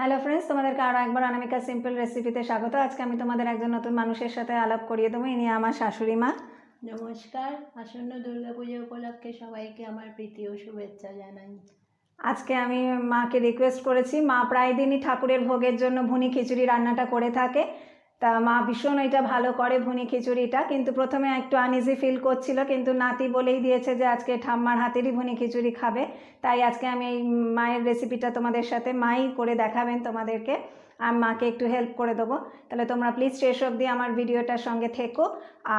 Hello friends, তোমাদেরকে আরও একবার অনামিকা সিম্পল রেসিপিতে স্বাগত। আজকে আমি তোমাদের একজন নতুন মানুষের সাথে আলাপ করিয়ে দেবো। ইনি আমার শাশুড়ি মা। নমস্কার। আসন্ন দুর্গাপুজো উপলক্ষে সবাইকে আমার প্রীতি ও শুভেচ্ছা জানাই। আজকে আমি মাকে রিকোয়েস্ট করেছি, মা প্রায় দিনই ঠাকুরের ভোগের জন্য ভুনি খিচুড়ি রান্নাটা করে থাকে। তা মা ভীষণ এটা ভালো করে ভুনি খিচুড়িটা, কিন্তু প্রথমে একটু আনইজি ফিল করছিল, কিন্তু নাতি বলেই দিয়েছে যে আজকে ঠাম্মার হাতেরই ভুনি খিচুড়ি খাবে। তাই আজকে আমি এই মায়ের রেসিপিটা তোমাদের সাথে মাই করে দেখাবেন তোমাদেরকে, আর মাকে একটু হেল্প করে দেবো। তাহলে তোমরা প্লিজ শেষ অবধি আমার ভিডিওটার সঙ্গে থেকো,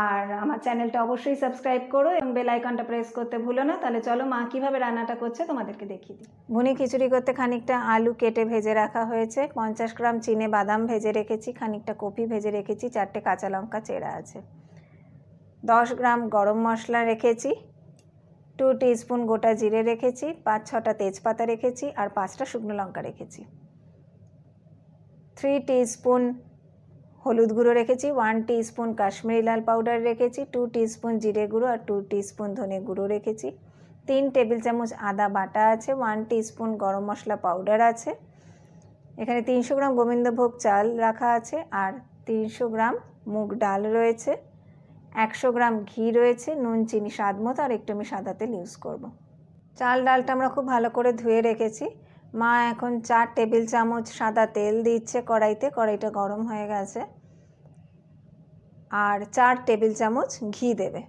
আর আমার চ্যানেলটা অবশ্যই সাবস্ক্রাইব করো এবং বেল আইকনটা প্রেস করতে ভুলো না। তাহলে চলো মা কীভাবে রান্নাটা করছে তোমাদেরকে দেখিয়ে দিই। ভুনি খিচুড়ি করতে খানিকটা আলু কেটে ভেজে রাখা হয়েছে, 50 গ্রাম চিনে বাদাম ভেজে রেখেছি, খানিকটা কপি ভেজে রেখেছি, 4টে কাঁচা লঙ্কা চেরা আছে, 10 গ্রাম গরম মশলা রেখেছি, 2 টিস্পুন গোটা জিরে রেখেছি, 5-6টা তেজপাতা রেখেছি, আর 5টা শুকনো লঙ্কা রেখেছি, 3 টিস্পুন হলুদ গুঁড়ো রেখেছি, 1 টিস্পুন কাশ্মীরি লাল পাউডার রেখেছি, 2 টিস্পুন জিরে গুঁড়ো আর 2 টিস্পুন ধনে গুঁড়ো রেখেছি, 3 টেবিল চামচ আদা বাটা আছে, 1 টিস্পুন গরম মশলা পাউডার আছে, এখানে 300 গ্রাম গোবিন্দভোগ চাল রাখা আছে, আর 300 গ্রাম মুগ ডাল রয়েছে, 100 গ্রাম ঘি রয়েছে, নুন চিনি স্বাদ মতো, আর একটু আমি সাদা তেল ইউজ করব। চাল ডালটা আমরা খুব ভালো করে ধুয়ে রেখেছি। মা এখন 4 টেবিল চামচ সাদা তেল দিচ্ছে কড়াইতে, কড়াইটা গরম হয়ে গেছে, আর 4 টেবিল চামচ ঘি দেবে।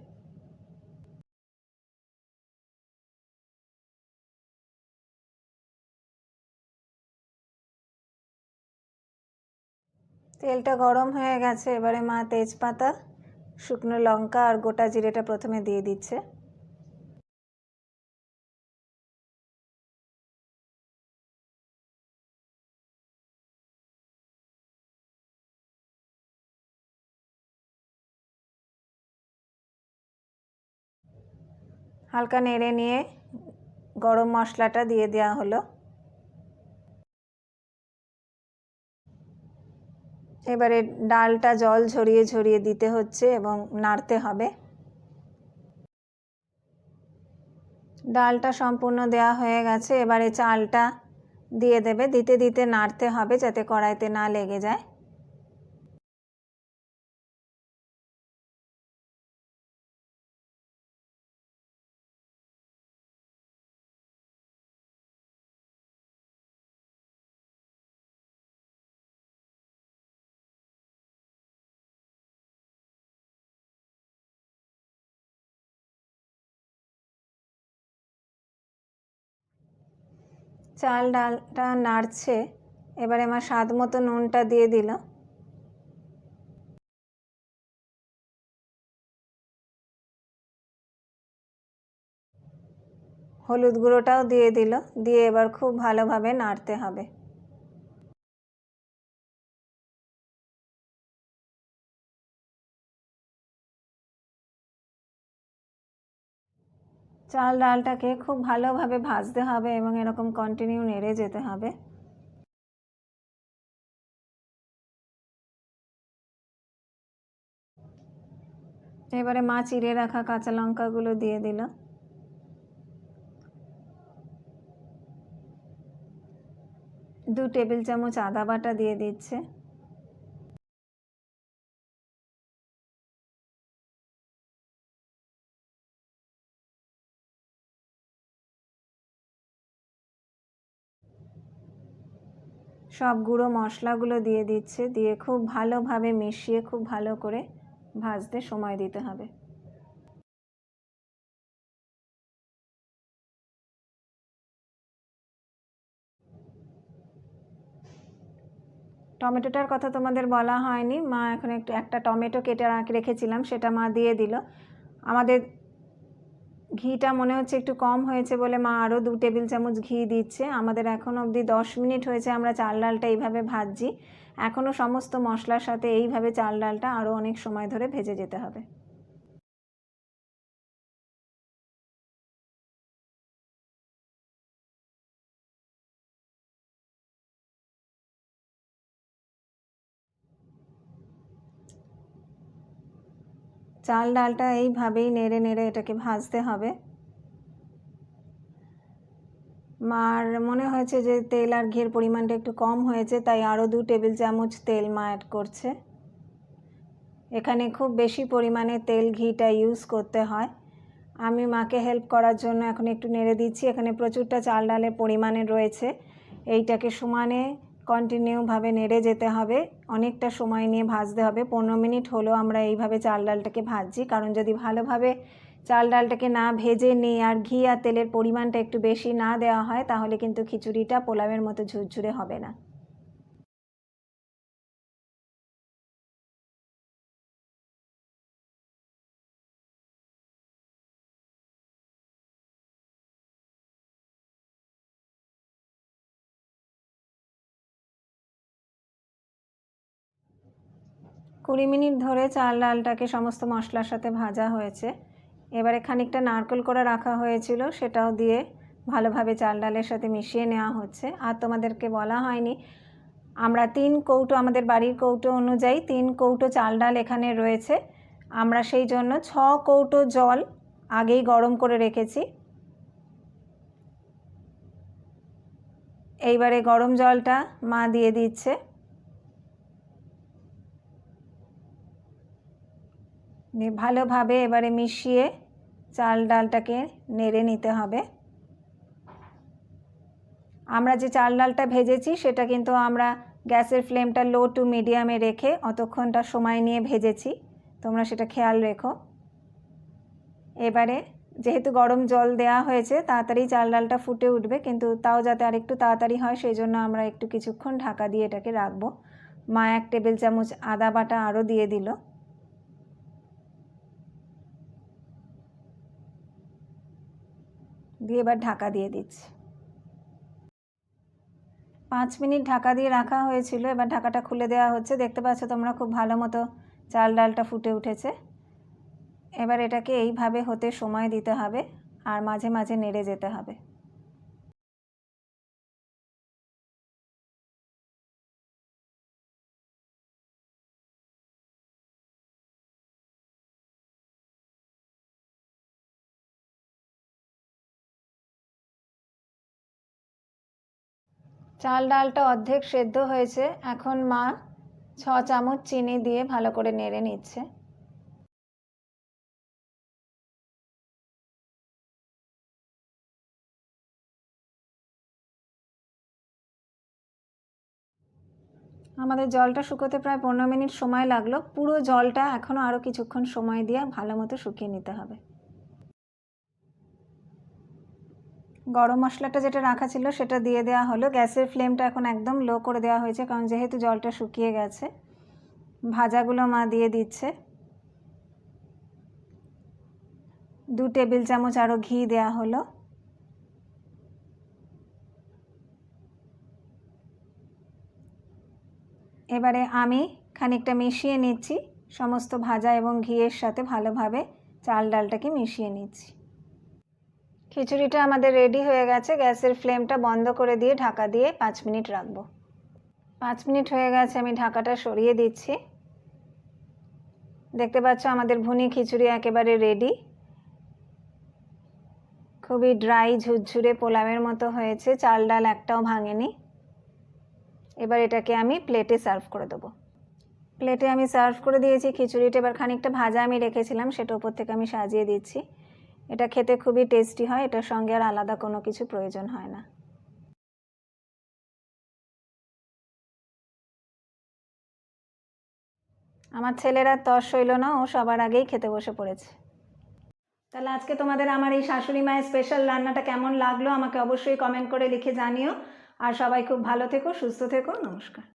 তেলটা গরম হয়ে গেছে, এবারে মা তেজপাতা, শুকনো লঙ্কা আর গোটা জিরেটা প্রথমে দিয়ে দিচ্ছে। হালকা নেড়ে নিয়ে গরম মশলাটা দিয়ে দেওয়া হলো। এবারে ডালটা জল ঝরিয়ে ঝরিয়ে দিতে হচ্ছে এবং নাড়তে হবে। ডালটা সম্পূর্ণ দেওয়া হয়ে গেছে, এবারে চালটা দিয়ে দেবে, দিতে দিতে নাড়তে হবে যাতে কড়াইতে না লেগে যায়। চাল ডালটা নাড়ছে, এবারে আমার স্বাদ মতো নুনটা দিয়ে দিল, হলুদ গুঁড়োটাও দিয়ে দিল, দিয়ে এবার খুব ভালোভাবে নাড়তে হবে। চাল ডালটাকে খুব ভালোভাবে ভাজতে হবে এবং এরকম কন্টিনিউ নেড়ে যেতে হবে। এবারে মা চিড়ে রাখা কাঁচা লঙ্কাগুলো দিয়ে দিল, 2 টেবিল চামচ আদা বাটা দিয়ে দিচ্ছে, সব গুঁড়ো মশলাগুলো দিয়ে দিচ্ছে, দিয়ে খুব ভালোভাবে মিশিয়ে খুব ভালো করে ভাজতে সময় দিতে হবে। টমেটোটার কথা তোমাদের বলা হয়নি, মা এখন একটা টমেটো কেটে রেখেছিলাম, সেটা মা দিয়ে দিল। আমাদের ঘিটা মনে হচ্ছে একটু কম হয়েছে বলে মা আরও 2 টেবিল চামচ ঘি দিচ্ছে। আমাদের এখন অবধি 10 মিনিট হয়েছে আমরা চাল ডালটা এইভাবে ভাজছি, এখনও সমস্ত মশলার সাথে এইভাবে চাল ডালটা আরও অনেক সময় ধরে ভেজে যেতে হবে। চাল ডালটা এইভাবেই নেড়ে নেড়ে এটাকে ভাজতে হবে। মার মনে হয়েছে যে তেল আর ঘিয়ের পরিমাণটা একটু কম হয়েছে, তাই আরও 2 টেবিল চামচ তেল মা অ্যাড করছে। এখানে খুব বেশি পরিমাণে তেল ঘিটা ইউজ করতে হয়। আমি মাকে হেল্প করার জন্য এখন একটু নেড়ে দিচ্ছি। এখানে প্রচুরটা চাল ডালের পরিমাণে রয়েছে, এইটাকে সমানে কন্টিনিউভাবে নেড়ে যেতে হবে, অনেকটা সময় নিয়ে ভাজতে হবে। 15 মিনিট হলো আমরা এইভাবে চাল ডালটাকে ভাজছি, কারণ যদি ভালোভাবে চাল ডালটাকে না ভেজে নিই আর ঘি আর তেলের পরিমাণটা একটু বেশি না দেওয়া হয়, তাহলে কিন্তু খিচুড়িটা পোলাওয়ের মতো ঝুরঝুরে হবে না। কুড়ি মিনিট ধরে চাল ডালটাকে সমস্ত মশলার সাথে ভাজা হয়েছে। এবারে খানিকটা নারকেল করে রাখা হয়েছিল, সেটাও দিয়ে ভালোভাবে চাল ডালের সাথে মিশিয়ে নেওয়া হচ্ছে। আর তোমাদেরকে বলা হয়নি, আমরা 3 কৌটো, আমাদের বাড়ির কৌটো অনুযায়ী 3 কৌটো চাল ডাল এখানে রয়েছে। আমরা সেই জন্য 6 কৌটো জল আগেই গরম করে রেখেছি। এইবারে গরম জলটা মা দিয়ে দিচ্ছে। ভালোভাবে এবারে মিশিয়ে চাল ডালটাকে নেড়ে নিতে হবে। আমরা যে চাল ডালটা ভেজেছি সেটা কিন্তু আমরা গ্যাসের ফ্লেমটা লো টু মিডিয়ামে রেখে অতক্ষণটা সময় নিয়ে ভেজেছি, তোমরা সেটা খেয়াল রেখো। এবারে যেহেতু গরম জল দেওয়া হয়েছে, তাড়াতাড়ি চাল ডালটা ফুটে উঠবে, কিন্তু তাও যাতে আর একটু তাড়াতাড়ি হয় সেই জন্য আমরা একটু কিছুক্ষণ ঢাকা দিয়ে এটাকে রাখবো। মা 1 টেবিল চামচ আদা বাটা আরও দিয়ে দিল। দিয়ে এবার ঢাকা দিয়ে দিচ্ছি। 5 মিনিট ঢাকা দিয়ে রাখা হয়েছিল, এবার ঢাকাটা খুলে দেওয়া হচ্ছে। দেখতে পাচ্ছ তোমরা খুব ভালো মতো চাল ডালটা ফুটে উঠেছে। এবার এটাকে এইভাবে হতে সময় দিতে হবে আর মাঝে মাঝে নেড়ে যেতে হবে। চাল ডালটা অর্ধেক সেদ্ধ হয়েছে, এখন মা 6 চামচ চিনি দিয়ে ভালো করে নেড়ে নিচ্ছে। আমাদের জলটা শুকোতে প্রায় 15 মিনিট সময় লাগলো। পুরো জলটা এখনও আরও কিছুক্ষণ সময় দিয়ে ভালো মতো শুকিয়ে নিতে হবে। গরম মশলাটা যেটা রাখা ছিল সেটা দিয়ে দেওয়া হলো। গ্যাসের ফ্লেমটা এখন একদম লো করে দেওয়া হয়েছে, কারণ যেহেতু জলটা শুকিয়ে গেছে। ভাজাগুলো মা দিয়ে দিচ্ছে। 2 টেবিল চামচ আরও ঘি দেওয়া হলো। এবারে আমি খানিকটা মিশিয়ে নিচ্ছি, সমস্ত ভাজা এবং ঘিয়ের সাথে ভালোভাবে চাল ডালটাকে মিশিয়ে নিচ্ছি। খিচুড়িটা আমাদের রেডি হয়ে গেছে। গ্যাসের ফ্লেমটা বন্ধ করে দিয়ে ঢাকা দিয়ে 5 মিনিট রাখবো। 5 মিনিট হয়ে গেছে, আমি ঢাকাটা সরিয়ে দিচ্ছি। দেখতে পাচ্ছ আমাদের ভুনি খিচুড়ি একেবারে রেডি। খুবই ড্রাই ঝুরঝুরে পোলাওয়ের মতো হয়েছে, চাল ডাল একটাও ভাঙেনি। এবার এটাকে আমি প্লেটে সার্ভ করে দেবো। প্লেটে আমি সার্ভ করে দিয়েছি খিচুড়িটা। এবার খানিকটা ভাজা আমি রেখেছিলাম, সেটা উপর থেকে আমি সাজিয়ে দিচ্ছি। এটা খেতে খুবই টেস্টি হয়, এটার সঙ্গে আর আলাদা কোনো কিছু প্রয়োজন হয় না। আমার ছেলেরা তর সইল না, ও সবার আগেই খেতে বসে পড়েছে। তাহলে আজকে তোমাদের আমার এই শাশুড়ি মায়ের স্পেশাল রান্নাটা কেমন লাগলো আমাকে অবশ্যই কমেন্ট করে লিখে জানিও। আর সবাই খুব ভালো থেকো, সুস্থ থেকো। নমস্কার।